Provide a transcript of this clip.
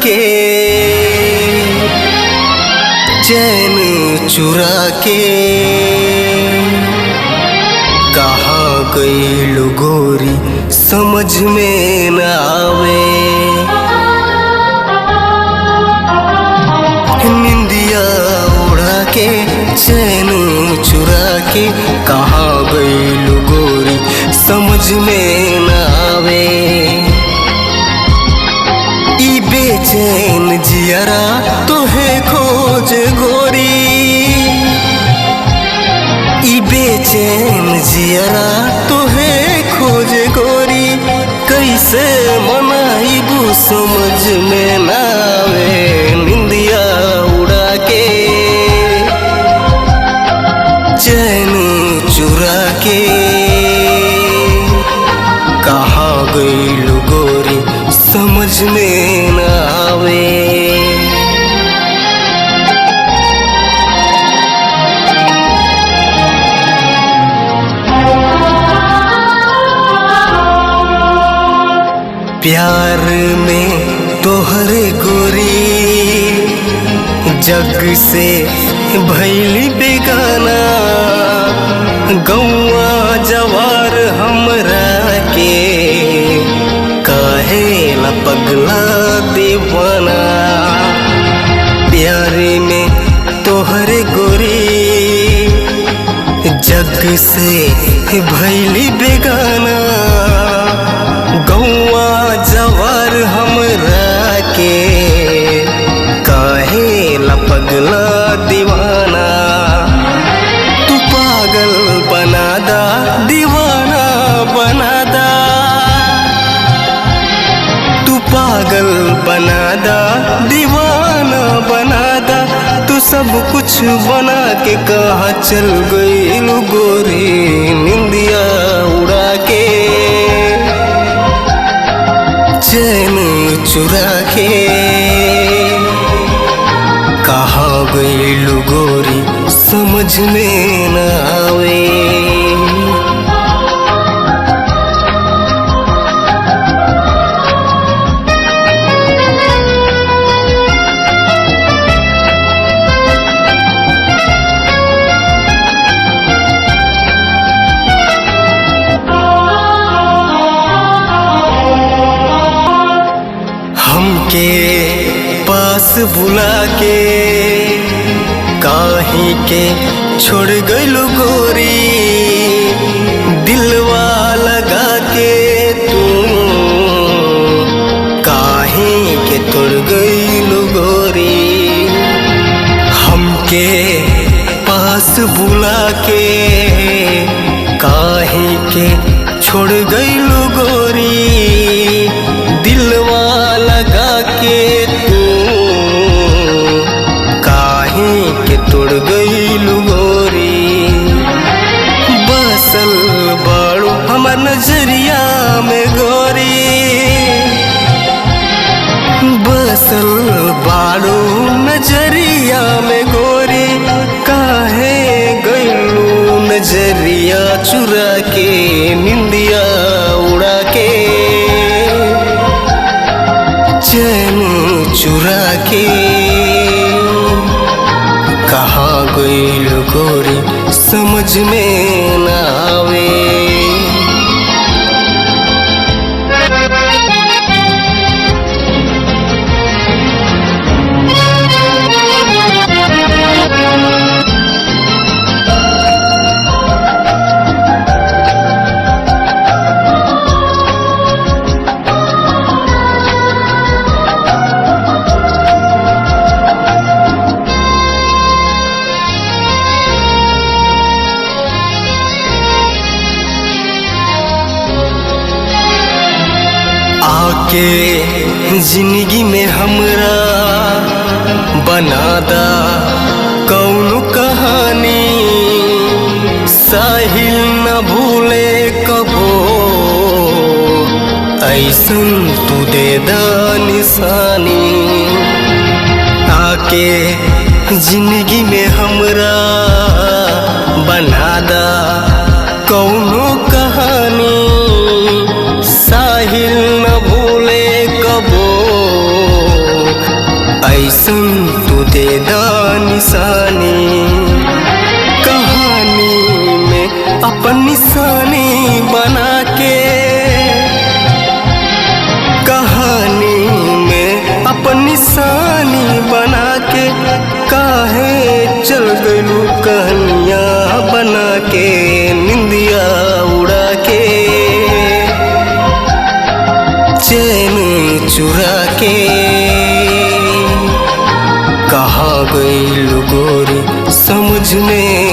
के चैन चुरा के कहाँ गइल गोरी समझ में न आवे। निंदिया उड़ा के चैन चुरा के कहाँ गइल गोरी समझ में न आवे। ई बेचैन जियरा तोहे खोज गोरी, ई बेचैन जियरा तोहे खोज गोरी। कैसे मनाइबू समझ में न आवे। निंदिया उड़ा के चैन चुरा के कहाँ गइल गोरी समझ में न आवे। प्यार में तोहरे गोरी जग से भइली बेगाना। गौआ जवार हमरा के काहे ला पगला दीवाना। प्यार में तोहरे गोरी जग से भइली बेगाना। गौआ जवार हमरा के काहे ला पगला दीवाना। तू पागल बना दा दीवाना बना दा, तू पागल बना दा दीवाना बना दा। तू सब कुछ बना के कहाँ चल गइल गोरी। निंदिया उड़ा के चैन चुरा के कहाँ गइल गोरी समझ में न आवे। हमके पास बुला के काहे के छोड़ गइल गोरी। दिलवा लगा के तू काहे के तोड़ गइल गोरी। हमके पास बुला के काहे के छोड़ गइल गोरी। दिलवा लगा के तू काहे के तोड़ गइल गोरी। बसल बाड़ू हमर नजरिया में गोरी, बसल बाड़ू नजरिया में गोरी। काहे गइलू नजरिया चुरा के निंदिया उड़ा के चैन चुरा के कहाँ गइल गोरी समझ में न आवे। आके जिंदगी में हमरा बना दा कौनो कहानी। साहिल न भूले कबो ऐसन तू दे दा निशानी। आके जिंदगी में हमरा बना दा कौनो कहानी। साहिल न भूले कबो चैन चुरा के कहाँ गइल गोरी समझ में